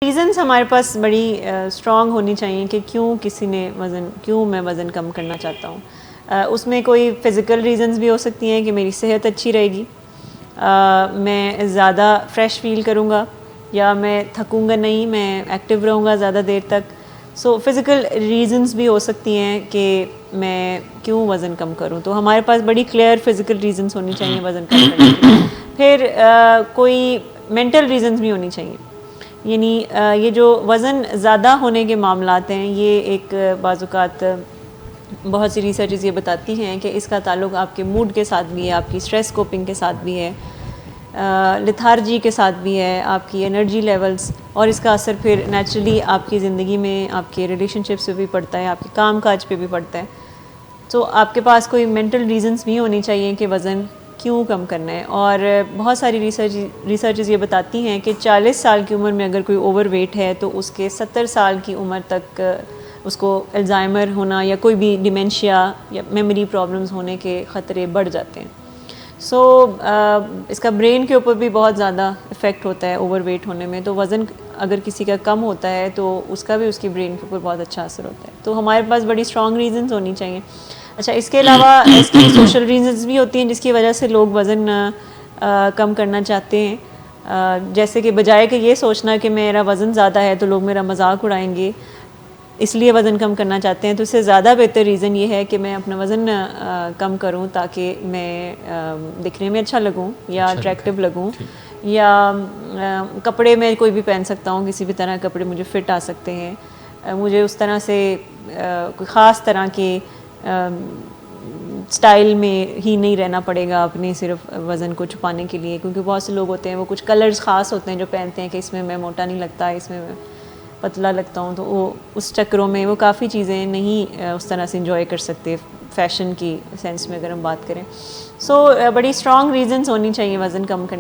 Reasons हमारे पास बड़ी strong होनी चाहिए कि क्यों मैं वज़न कम करना चाहता हूँ। उसमें कोई फ़िज़िकल रीज़न्स भी हो सकती हैं कि मेरी सेहत अच्छी रहेगी, मैं ज़्यादा फ्रेश फ़ील करूँगा, या मैं थकूँगा नहीं, मैं एक्टिव रहूँगा ज़्यादा देर तक। सो फ़िज़िकल रीज़न्स भी हो सकती हैं कि मैं क्यों वज़न कम करूँ। तो हमारे पास बड़ी क्लियर फ़िज़िकल रीज़न्स होनी चाहिए वज़न कम करने की। फिर कोई मेंटल रीज़न्स भी होनी चाहिए। यानी ये जो वज़न ज़्यादा होने के मामलात हैं, ये एक बाज़-औक़ात बहुत सी रिसर्चेज़ ये बताती हैं कि इसका ताल्लुक़ आपके मूड के साथ भी है, आपकी स्ट्रेस कोपिंग के साथ भी है, लेथार्जी के साथ भी है, आपकी एनर्जी लेवल्स, और इसका असर फिर नेचुरली आपकी ज़िंदगी में, आपके रिलेशनशिप्स पे भी पड़ता है, आपके काम-काज पे भी पड़ता है। तो आपके पास कोई मेंटल रीज़न्स भी होने चाहिए कि वज़न क्यों कम करना है। और बहुत सारी रिसर्चेज़ ये बताती हैं कि 40 साल की उम्र में अगर कोई ओवरवेट है तो उसके 70 साल की उम्र तक उसको अल्ज़ाइमर होना या कोई भी डिमेंशिया या मेमोरी प्रॉब्लम्स होने के ख़तरे बढ़ जाते हैं। सो इसका ब्रेन के ऊपर भी बहुत ज़्यादा इफ़ेक्ट होता है ओवरवेट होने में। तो वज़न अगर किसी का कम होता है तो उसका भी उसकी ब्रेन के ऊपर बहुत अच्छा असर होता है। तो हमारे पास बड़ी स्ट्रॉन्ग रीज़न्स होनी चाहिए। अच्छा, इसके अलावा इसकी सोशल रीज़न्स भी होती हैं जिसकी वजह से लोग वज़न कम करना चाहते हैं। जैसे कि बजाय कि ये सोचना कि मेरा वज़न ज़्यादा है तो लोग मेरा मजाक उड़ाएंगे, इसलिए वज़न कम करना चाहते हैं, तो इससे ज़्यादा बेहतर रीज़न ये है कि मैं अपना वज़न कम करूं ताकि मैं दिखने में अच्छा लगूं या अच्छा अट्रैक्टिव लगूं, ठीक। या कपड़े मैं कोई भी पहन सकता हूं, किसी भी तरह कपड़े मुझे फ़िट आ सकते हैं। मुझे उस तरह से कोई ख़ास तरह के स्टाइल में ही नहीं रहना पड़ेगा अपने सिर्फ वज़न को छुपाने के लिए, क्योंकि बहुत से लोग होते हैं वो कुछ कलर्स ख़ास होते हैं जो पहनते हैं कि इसमें मैं मोटा नहीं लगता, इसमें मैं पतला लगता हूँ, तो वो उस चक्करों में वो काफ़ी चीज़ें नहीं उस तरह से इंजॉय कर सकते फ़ैशन की सेंस में अगर हम बात करें। सो बड़ी स्ट्रॉन्ग रीज़न्स होनी चाहिए वज़न कम करने